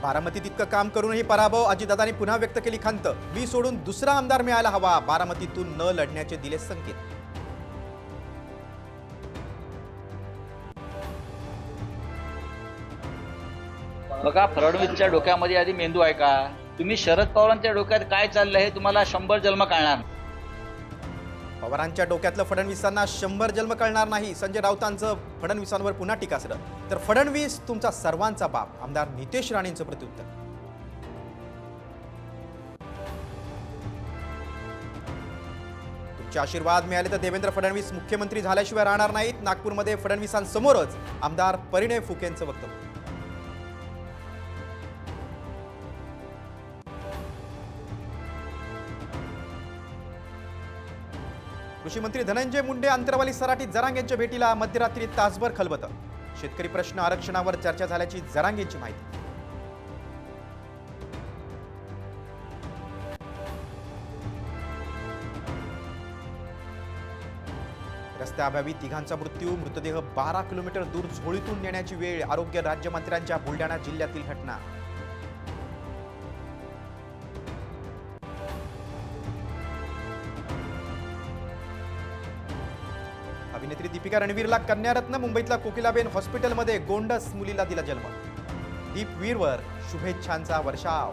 बारामतीत इतकं काम करूनही पराभव, अजितदादांनी पुन्हा व्यक्त केली खंत। मी सोडून दुसरा आमदार मिळायला हवा, बारामतीतून न लढण्याचे दिले संकेत। बघा, फडणवीसच्या डोक्यामध्ये आधी मेंदू आहे का? तुम्ही शरद पवारांच्या डोक्यात काय चाललं हे तुम्हाला 100 जन्म कळणार। पवारांच्या डोक्यातलं फडणवीसांना 100 जन्म कळणार नाही। संजय राऊतांचं फडणवीसांवर पुन्हा टीकास्त्र। तर फडणवीस तुमचा सर्वांचा बाप, आमदार नितेश राणेंचं प्रत्युत्तर। तुमचे आशीर्वाद मिळाले तर देवेंद्र फडणवीस मुख्यमंत्री झाल्याशिवाय राहणार नाहीत। नागपूरमध्ये फडणवीसांसमोरच आमदार परिणय फुकेंचं वक्तव्य। कृषी मंत्री धनंजय मुंडे अंतरवाली सराटीत जरांगे यांच्या भेटीला मध्यरात्री तासभर खलबत। शेतकरी प्रश्न आरक्षणावर चर्चा झाल्याची जरांगे यांची माहिती। रस्त्याअभावी तिघांचा मृत्यू, मृतदेह 12 किलोमीटर दूर झोळीतून नेण्याची वेळ। आरोग्य राज्यमंत्र्यांच्या बुलढाणा जिल्ह्यातील घटना। अभिनेत्री दीपिका रणवीरला कन्यारत्न, मुंबईतल्या कोकिलाबेन हॉस्पिटलमध्ये गोंडस मुलीला दिला जन्म। दीपवीरवर शुभेच्छांचा वर्षाव।